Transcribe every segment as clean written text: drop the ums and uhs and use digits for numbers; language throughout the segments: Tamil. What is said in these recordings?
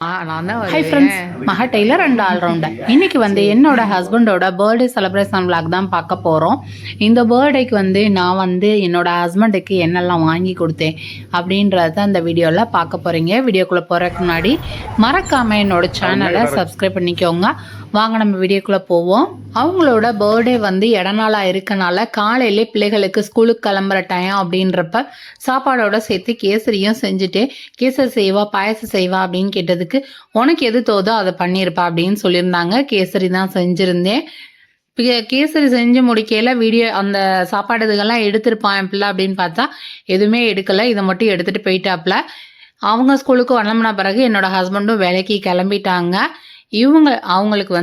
நான் தான் ஹை ஃப்ரெண்ட்ஸ், மகா டெய்லர் அண்ட் ஆல்ரவுண்டர். இன்னைக்கு என்னோட ஹஸ்பண்டோட பர்த்டே செலிப்ரேஷன் விளாக் தான் பார்க்க போகிறோம். இந்த பர்த்டேக்கு நான் என்னோட ஹஸ்பண்டுக்கு என்னெல்லாம் வாங்கி கொடுத்தேன் அப்படின்றத இந்த வீடியோவில் பார்க்க போகிறீங்க. வீடியோக்குள்ளே போகிறதுக்கு முன்னாடி மறக்காமல் என்னோட சேனலை சப்ஸ்கிரைப் பண்ணிக்கோங்க. வாங்க நம்ம வீடியோக்குள்ளே போவோம். அவங்களோட பர்த்டே இடநாளாக இருக்கனால காலையிலே பிள்ளைகளுக்கு ஸ்கூலுக்கு கிளம்புற டைம் அப்படின்றப்ப சாப்பாடோட சேர்த்து கேசரியும் செஞ்சுட்டு, கேசரி செய்வா பாயசம் செய்வா அப்படின்னு கேட்டதுக்கு உனக்கு எது தோதோ அதை பண்ணியிருப்பா அப்படின்னு சொல்லியிருந்தாங்க. கேசரி தான் செஞ்சுருந்தேன். கேசரி செஞ்சு முடிக்கையில் வீடியோ அந்த சாப்பாடு இதுகெல்லாம் எடுத்துருப்பான் என் பிள்ளை அப்படின்னு பார்த்தா எதுவுமே எடுக்கலை. இதை மட்டும் எடுத்துகிட்டு போயிட்டாப்புல. அவங்க ஸ்கூலுக்கு வரணும்னா பிறகு என்னோட ஹஸ்பண்டும் வேலைக்கு கிளம்பிட்டாங்க. அவங்களுக்கு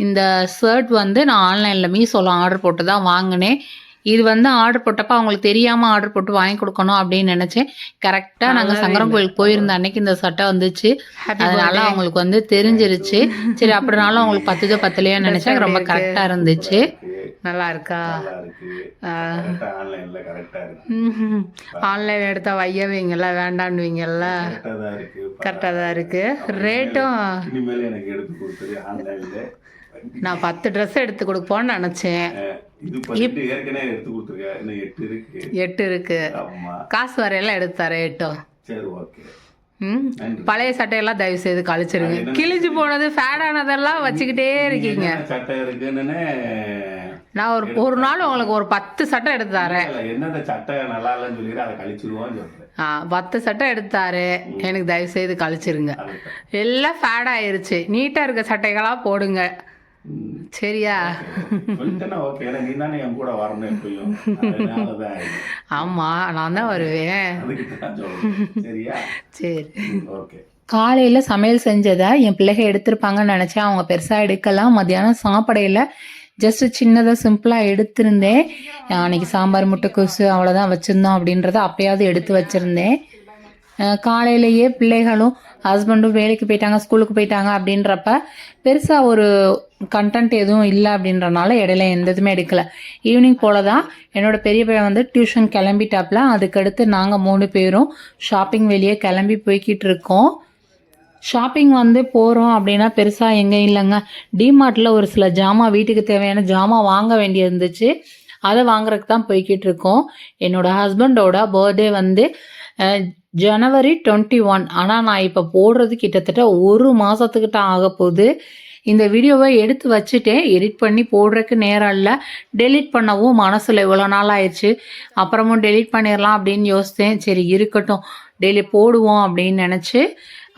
இந்த ஷர்ட் நான் ஆன்லைனில் மீஷோவில் ஆர்டர் போட்டு தான் வாங்கினேன். இது ஆர்டர் போட்டப்போ அவங்களுக்கு தெரியாமல் ஆர்டர் போட்டு வாங்கி கொடுக்கணும் அப்படின்னு நினச்சேன். கரெக்டாக நாங்கள் சங்கரன் கோயிலுக்கு போயிருந்த அன்னைக்கு இந்த சட்டை வந்துச்சு. அதனால அவங்களுக்கு தெரிஞ்சிருச்சு. சரி, அப்படினாலும் அவங்களுக்கு பத்துதோ பத்தலையோன்னு நினச்சேன். ரொம்ப கரெக்டாக இருந்துச்சு. நல்லா இருக்கா? ஆன்லைன் எடுத்தா வையவீங்கல்ல, வேண்டான்னுவீங்கல்ல. கரெக்டாக தான் இருக்கு. ரேட்டும் நான் 10 ட்ரெஸ் எடுத்து கொடுப்போன்னு நினச்சேன். 8 இருக்கு. காசு வரையெல்லாம் எடுத்தாரு 8. பழைய சட்டையெல்லாம் தயவு செய்து கழிச்சிருங்க. கிழிஞ்சு போனது ஃபேடானதெல்லாம் வச்சுக்கிட்டே இருக்கீங்க. நான் ஒரு நாள் உங்களுக்கு ஒரு 10 சட்டை எடுத்து தரேன். 10 சட்டை எடுத்தாரு. எனக்கு தயவு செய்து கழிச்சிருங்க. எல்லாம் ஃபேட் ஆயிருச்சு. நீட்டா இருக்க சட்டைகளா போடுங்க. சரியா? ஆமா, நான் தான் வருவேன். சரி. காலையில் சமையல் செஞ்சதை என் பிள்ளைங்க எடுத்திருப்பாங்கன்னு நினச்சேன். அவங்க பெருசாக எடுக்கலாம். மத்தியானம் சாப்பாடையில் ஜஸ்ட் சின்னதாக சிம்பிளாக எடுத்திருந்தேன். அன்னைக்கு சாம்பார் முட்டைக்கோசு அவ்வளோதான் வச்சுருந்தோம் அப்படின்றத அப்பயாவது எடுத்து வச்சுருந்தேன். காலையிலேயே பிள்ளைகளும் ஹஸ்பண்டும் வேலைக்கு போயிட்டாங்க, ஸ்கூலுக்கு போயிட்டாங்க அப்படின்றப்ப பெருசாக ஒரு கண்டென்ட் எதுவும் இல்லை அப்படின்றனால இடையில எந்த இதுவுமே எடுக்கலை. ஈவினிங் போல தான் என்னோட பெரிய பையன் டியூஷன் கிளம்பிட்டாப்புல. அதுக்கடுத்து நாங்கள் 3 பேரும் ஷாப்பிங் வெளியே கிளம்பி போய்கிட்டு இருக்கோம். ஷாப்பிங் போகிறோம் அப்படின்னா பெருசாக எங்கே இல்லைங்க. டிமார்ட்டில் ஒரு சில ஜாமான், வீட்டுக்கு தேவையான ஜாமான் வாங்க வேண்டிய இருந்துச்சு. அதை வாங்குறதுக்கு தான் போய்கிட்டு இருக்கோம். என்னோட ஹஸ்பண்டோட பர்த்டே ஜனவரி 21. ஆனால் நான் இப்போ போடுறது கிட்டத்தட்ட 1 மாதத்துக்கிட்ட ஆக போகுது. இந்த வீடியோவை எடுத்து வச்சுட்டேன். எடிட் பண்ணி போடுறதுக்கு நேரம் இல்லை. டெலிட் பண்ணவும் மனசில் இவ்வளோ நாள் ஆயிடுச்சு. அப்புறமும் டெலிட் பண்ணிடலாம் அப்படின்னு யோசித்தேன். சரி இருக்கட்டும், டெய்லி போடுவோம் அப்படின்னு நினச்சி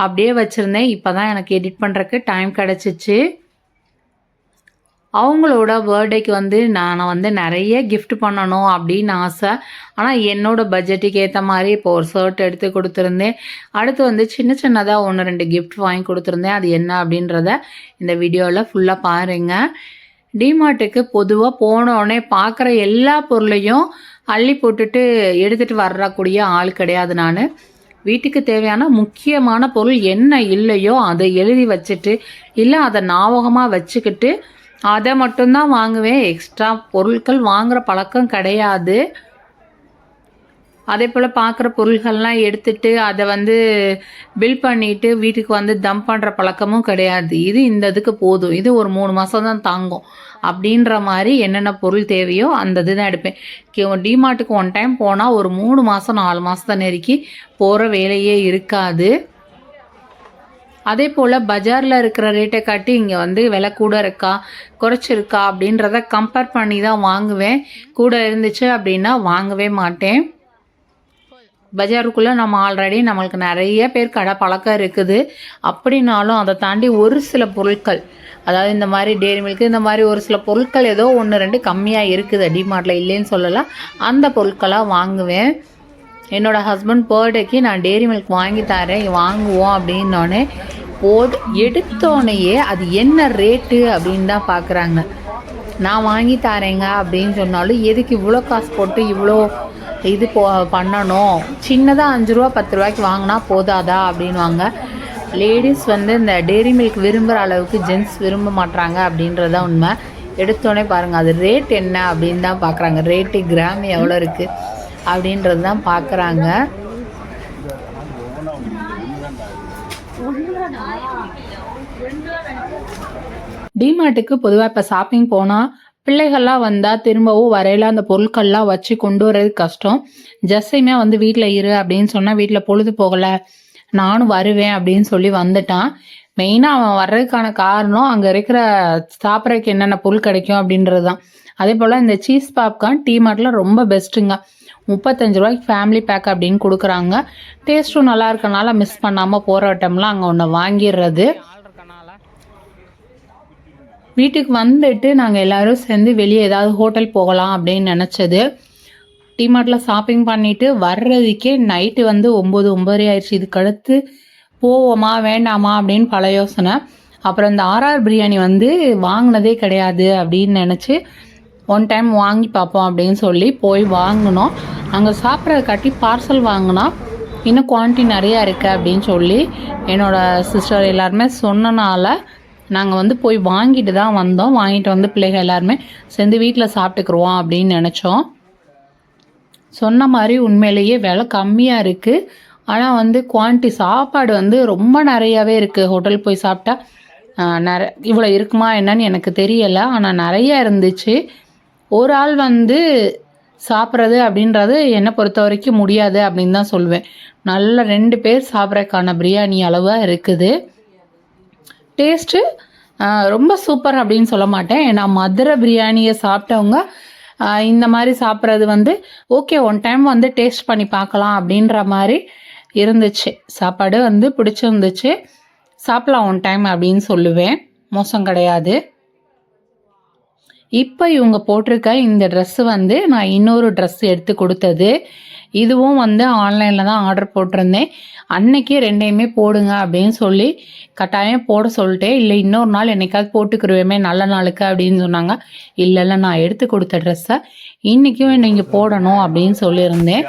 அப்படியே வச்சுருந்தேன். இப்போ தான் எனக்கு எடிட் பண்ணுறதுக்கு டைம் கிடச்சிச்சு. அவங்களோட பர்த்டேக்கு நான் நிறைய கிஃப்ட் பண்ணணும் அப்படின்னு ஆசை. ஆனால் என்னோடய பட்ஜெட்டுக்கு ஏற்ற மாதிரி இப்போ ஒரு ஷர்ட் எடுத்து கொடுத்துருந்தேன். அடுத்து சின்ன சின்னதாக 1-2 கிஃப்ட் வாங்கி கொடுத்துருந்தேன். அது என்ன அப்படின்றத இந்த வீடியோவில் ஃபுல்லாக பாருங்கள். டிமார்ட்டுக்கு பொதுவாக போனோடனே பார்க்குற எல்லா பொருளையும் அள்ளி போட்டுட்டு எடுத்துகிட்டு வரக்கூடிய ஆள் கிடையாது நான். வீட்டுக்கு தேவையான முக்கியமான பொருள் என்ன இல்லையோ அதை எழுதி வச்சுட்டு, இல்லை அதை ஞாபகமாக வச்சுக்கிட்டு அதை மட்டும்தான் வாங்குவேன். எக்ஸ்ட்ரா பொருட்கள் வாங்குகிற பழக்கம் கிடையாது. அதே போல் பார்க்குற பொருள்கள்லாம் எடுத்துட்டு அதை பில் பண்ணிவிட்டு வீட்டுக்கு தம் பண்ணுற பழக்கமும் கிடையாது. இது இந்த இதுக்கு போதும், இது ஒரு 3 மாதம் தான் தாங்கும் அப்படின்ற மாதிரி என்னென்ன பொருள் தேவையோ அந்த இது தான் எடுப்பேன். டிமார்ட்டுக்கு 1 டைம் போனால் ஒரு 3 மாதம் 4 மாதத்தை நெருக்கி போகிற வேலையே இருக்காது. அதே போல் பஜாரில் இருக்கிற ரேட்டை காட்டி இங்கே விலை கூட இருக்கா குறைச்சிருக்கா அப்படின்றத கம்பேர் பண்ணி தான் வாங்குவேன். கூட இருந்துச்சு அப்படின்னா வாங்கவே மாட்டேன். பஜாருக்குள்ளே நம்ம ஆல்ரெடி நம்மளுக்கு நிறைய பேர் கடை பழக்கம் இருக்குது. அப்படின்னாலும் அதை தாண்டி ஒரு சில பொருட்கள், அதாவது இந்த மாதிரி டேரி மில்க்கு, இந்த மாதிரி ஒரு சில பொருட்கள் ஏதோ 1-2 கம்மியாக இருக்குது டிமார்ட்டில், இல்லைன்னு சொல்லலாம். அந்த பொருட்களாக வாங்குவேன். என்னோடய ஹஸ்பண்ட் பர்த்டேக்கு நான் டேரி மில்க் வாங்கி தரேன், வாங்குவோம் அப்படின்னோடனே எடுத்தோடனேயே அது என்ன ரேட்டு அப்படின்னு தான் பார்க்குறாங்க. நான் வாங்கி தரேங்க அப்படின்னு சொன்னாலும் எதுக்கு இவ்வளோ காசு போட்டு இவ்வளோ இது பண்ணணும், சின்னதாக 5 ரூபா 10 ரூபாய்க்கு வாங்கினா போதாதா அப்படின்வாங்க. லேடிஸ் இந்த டேரி மில்க் விரும்புகிற அளவுக்கு ஜென்ட்ஸ் விரும்ப மாட்டாங்க அப்படின்றத உண்மை. எடுத்தோடனே பாருங்கள் அது ரேட் என்ன அப்படின்னு தான் பார்க்குறாங்க. ரேட்டு கிராம் எவ்வளோ இருக்குது அப்படின்றது தான் பார்க்குறாங்க. டிமார்ட்டுக்கு பொதுவாக இப்போ ஷாப்பிங் போனால் பிள்ளைகள்லாம் வந்தால் திரும்பவும் வரையில அந்த பொருட்கள்லாம் வச்சு கொண்டு வர்றது கஷ்டம். ஜஸ்ஸையுமே வந்து வீட்டில் இரு அப்படின்னு சொன்னால் வீட்டில் பொழுது போகலை, நானும் வருவேன் அப்படின்னு சொல்லி வந்துட்டான். மெயினாக அவன் வர்றதுக்கான காரணம் அங்கே இருக்கிற சாப்பிட்றதுக்கு என்னென்ன பொருள் கிடைக்கும் அப்படின்றது தான். அதே போல் இந்த சீஸ் பாப்கார்ன் டிமார்ட்டில் ரொம்ப பெஸ்ட்டுங்க. 35 ரூபாய்க்கு ஃபேமிலி பேக் அப்படின்னு கொடுக்குறாங்க. டேஸ்ட்டும் நல்லா இருக்கனால மிஸ் பண்ணாமல் போகிற டைம்லாம் அங்கே ஒன்று வாங்கிடுறது. வீட்டுக்கு வந்துட்டு நாங்கள் எல்லோரும் சேர்ந்து வெளியே ஏதாவது ஹோட்டல் போகலாம் அப்படின்னு நினச்சது. டிமார்ட்டில் ஷாப்பிங் பண்ணிவிட்டு வர்றதுக்கே நைட்டு வந்து 9:30 ஆயிடுச்சு. இதுக்கடுத்து போவோமா வேண்டாமா அப்படின்னு பல யோசனை. அப்புறம் இந்த ஆர்ஆர் பிரியாணி வந்து வாங்கினதே கிடையாது அப்படின்னு நினச்சி ஒன் டைம் வாங்கி பார்ப்போம் அப்படின்னு சொல்லி போய் வாங்கினோம். அங்கே சாப்பிட்றத காட்டி பார்சல் வாங்கினா இன்னும் குவான்டிட்டி நிறையா இருக்குது அப்படின்னு சொல்லி என்னோடய சிஸ்டர் எல்லாருமே சொன்னனால நாங்கள் வந்து போய் வாங்கிட்டு தான் வந்தோம். வாங்கிட்டு வந்து பிள்ளைகள் எல்லாருமே சேர்ந்து வீட்டில் சாப்பிட்டுக்குருவோம் அப்படின்னு நினச்சோம். சொன்ன மாதிரி உண்மையிலேயே விலை கம்மியாக இருக்குது. ஆனால் வந்து குவான்டிட்டி சாப்பாடு வந்து ரொம்ப நிறையாவே இருக்குது. ஹோட்டல் போய் சாப்பிட்டா இவ்வளோ இருக்குமா என்னன்னு எனக்கு தெரியலை, ஆனால் நிறையா இருந்துச்சு. ஒரு ஆள் வந்து சாப்பிட்றது அப்படின்றது என்னை பொறுத்த வரைக்கும் முடியாது அப்படின்னு தான் சொல்லுவேன். நல்ல 2 பேர் சாப்பிட்றதுக்கான பிரியாணி அளவாக இருக்குது. டேஸ்ட்டு ரொம்ப சூப்பர் அப்படின்னு சொல்ல மாட்டேன். ஏன்னா மதுரை பிரியாணியை சாப்பிட்டவங்க இந்த மாதிரி சாப்பிட்றது வந்து ஓகே, ஒன் டைம் வந்து டேஸ்ட் பண்ணி பார்க்கலாம் அப்படின்ற மாதிரி இருந்துச்சு. சாப்பாடு வந்து பிடிச்சிருந்துச்சு, சாப்பிட்லாம் ஒன் டைம் அப்படின்னு சொல்லுவேன். மோசம் கிடையாது. இப்போ இவங்க போட்டிருக்க இந்த ட்ரெஸ்ஸு வந்து நான் இன்னொரு ட்ரெஸ் எடுத்து கொடுத்தது. இதுவும் வந்து ஆன்லைனில் தான் ஆர்டர் போட்டிருந்தேன். அன்னைக்கே 2யுமே போடுங்க அப்படின்னு சொல்லி கட்டாயம் போட சொல்லிட்டேன். இல்லை இன்னொரு நாள் என்னைக்காவது போட்டுக்கிருவேமே நல்ல நாளுக்கு அப்படின்னு சொன்னாங்க. இல்லை நான் எடுத்து கொடுத்த ட்ரெஸ்ஸை இன்றைக்கும் நீங்கள் போடணும் அப்படின்னு சொல்லியிருந்தேன்.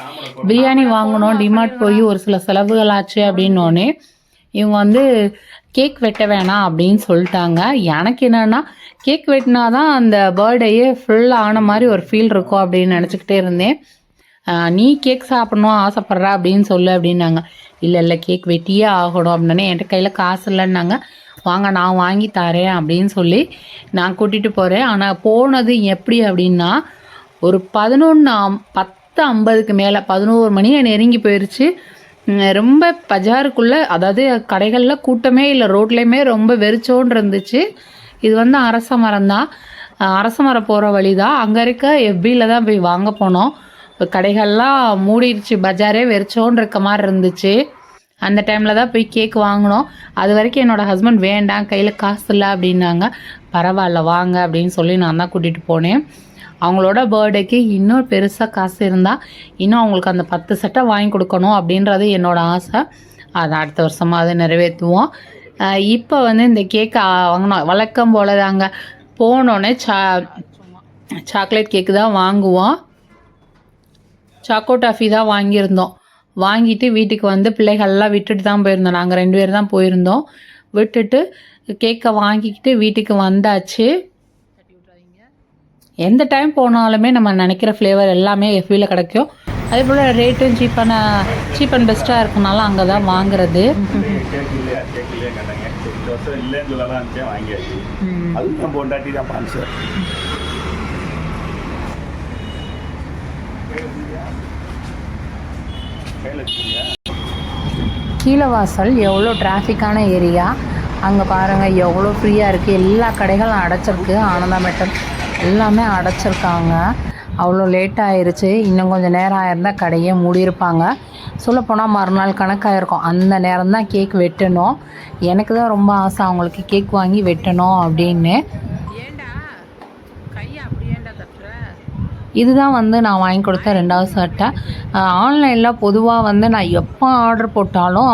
பிரியாணி வாங்கணும், டிமார்ட் போய் ஒரு சில செலவுகள் ஆச்சு அப்படின்னோடனே இவங்க வந்து கேக் வெட்ட வேணாம் அப்படின்னு சொல்லிட்டாங்க. எனக்கு என்னென்னா கேக் வெட்டினா தான் அந்த பர்த்டேயே ஃபுல்லாக ஆன மாதிரி ஒரு ஃபீல் இருக்கும் அப்படின்னு நினச்சிக்கிட்டே இருந்தேன். நீ கேக் சாப்பிட்ணும் ஆசைப்பட்ற அப்படின்னு சொல்லு அப்படின்னாங்க. இல்லை கேக் வெட்டியே ஆகணும் அப்படின்னே என்கிட்ட கையில் காசு இல்லைன்னாங்க. வாங்க நான் வாங்கி தரேன் அப்படின்னு சொல்லி நான் கூட்டிகிட்டு போகிறேன். ஆனால் போனது எப்படி அப்படின்னா ஒரு 10:50க்கு மேலே 11 மணியை நெருங்கி போயிடுச்சு. ரொம்ப பஜாருக்குள்ளே, அதாவது கடைகளில் கூட்டமே இல்லை, ரோட்லேயுமே ரொம்ப வெறிச்சோன்னு இருந்துச்சு. இது வந்து அரச மரம் தான், அரச மரம் போகிற வழி தான். அங்கே இருக்க எஃபியில் தான் போய் வாங்க போனோம். கடைகள்லாம் மூடிடுச்சு, பஜாரே வெறிச்சோன்னு இருக்க மாதிரி இருந்துச்சு. அந்த டைமில் தான் போய் கேக் வாங்கினோம். அது வரைக்கும் என்னோடய ஹஸ்பண்ட் வேண்டாம் கையில் காசு இல்லை அப்படின்னாங்க. பரவாயில்ல வாங்க அப்படின்னு சொல்லி நான் தான் கூட்டிகிட்டு போனேன். அவங்களோட பர்த்டேக்கு இன்னும் பெருசாக காசு இருந்தால் இன்னும் அவங்களுக்கு அந்த 10 செட்டை வாங்கி கொடுக்கணும் அப்படின்றது என்னோடய ஆசை. அதை அடுத்த வருஷமாக அதை நிறைவேற்றுவோம். இப்போ வந்து இந்த கேக்கு வாங்கினோம். வழக்கம் போல் தாங்க போனோடனே சாக்லேட் கேக்கு தான் வாங்குவோம். சாக்கோ டாஃபி தான் வாங்கியிருந்தோம். வாங்கிட்டு வீட்டுக்கு வந்து பிள்ளைகள்லாம் விட்டுட்டு தான் போயிருந்தோம். நாங்கள் 2 பேர் தான் போயிருந்தோம். விட்டுட்டு கேக்கை வாங்கிக்கிட்டு வீட்டுக்கு வந்தாச்சு. எந்த டைம் போனாலுமே நம்ம நினைக்கிற ஃப்ளேவர் எல்லாமே எஃபியில் கிடைக்கும். அதே போல் ரேட்டும் சீப் அண்ட் பெஸ்ட்டாக இருக்கனால அங்கே தான் வாங்குறது. கீழவாசல் எவ்வளோ டிராஃபிக்கான ஏரியா. அங்கே பாருங்கள் எவ்வளோ ஃப்ரீயாக இருக்குது. எல்லா கடைகளும் அடைச்சிருக்கு. ஆனந்தா மெட்டல் எல்லாமே அடைச்சிருக்காங்க. அவ்வளோ லேட் ஆயிடுச்சு. இன்னும் கொஞ்சம் நேரம் ஆயிருந்தால் கடையே மூடியிருப்பாங்க. சொல்லப்போனால் மறுநாள் கணக்காயிருக்கும். அந்த நேரம் தான் கேக் வெட்டணும். எனக்கு தான் ரொம்ப ஆசை அவங்களுக்கு கேக் வாங்கி வெட்டணும் அப்படின்னு. இதுதான் வந்து நான் வாங்கி கொடுத்த 2வது சட்டை. ஆன்லைனில் பொதுவாக வந்து நான் எப்போ ஆர்டர் போட்டாலும்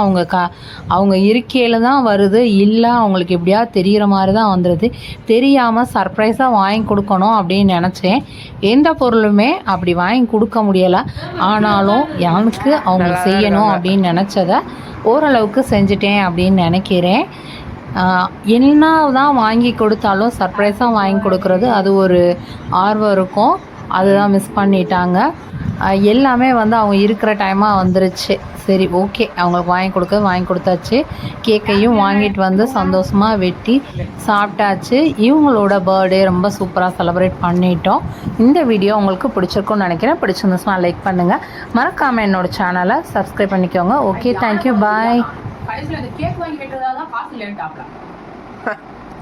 அவங்க இருக்கையில் தான் வருது, இல்லை அவங்களுக்கு எப்படியாவது தெரிகிற மாதிரி தான் வந்துடுது. தெரியாமல் சர்ப்ரைஸாக வாங்கி கொடுக்கணும் அப்படின்னு நினச்சேன். எந்த பொருளுமே அப்படி வாங்கி கொடுக்க முடியலை. ஆனாலும் எனக்கு அவங்க செய்யணும் அப்படின்னு நினச்சதை ஓரளவுக்கு செஞ்சுட்டேன் அப்படின்னு நினைக்கிறேன். என்ன தான் வாங்கி கொடுத்தாலும் சர்ப்ரைஸாக வாங்கி கொடுக்குறது அது ஒரு ஆர்வம் இருக்கும். அதுதான் மிஸ் பண்ணிட்டாங்க. எல்லாமே வந்து அவங்க இருக்கிற டைமாக வந்துருச்சு. சரி ஓகே, அவங்களுக்கு வாங்கி கொடுத்தாச்சு. கேக்கையும் வாங்கிட்டு வந்து சந்தோஷமாக வெட்டி சாப்பிட்டாச்சு. இவங்களோட பர்த்டே ரொம்ப சூப்பராக செலிப்ரேட் பண்ணிட்டோம். இந்த வீடியோ உங்களுக்கு பிடிச்சிருக்கும்னு நினைக்கிறேன். பிடிச்சிருந்துச்சுன்னா லைக் பண்ணுங்கள், மறக்காமல் என்னோடய சேனலை சப்ஸ்கிரைப் பண்ணிக்கோங்க. ஓகே, தேங்க்யூ, பாய். கடைசியில் அந்த கேக் வாங்கி வெட்டுறதா தான் காசு இல்லைன்னு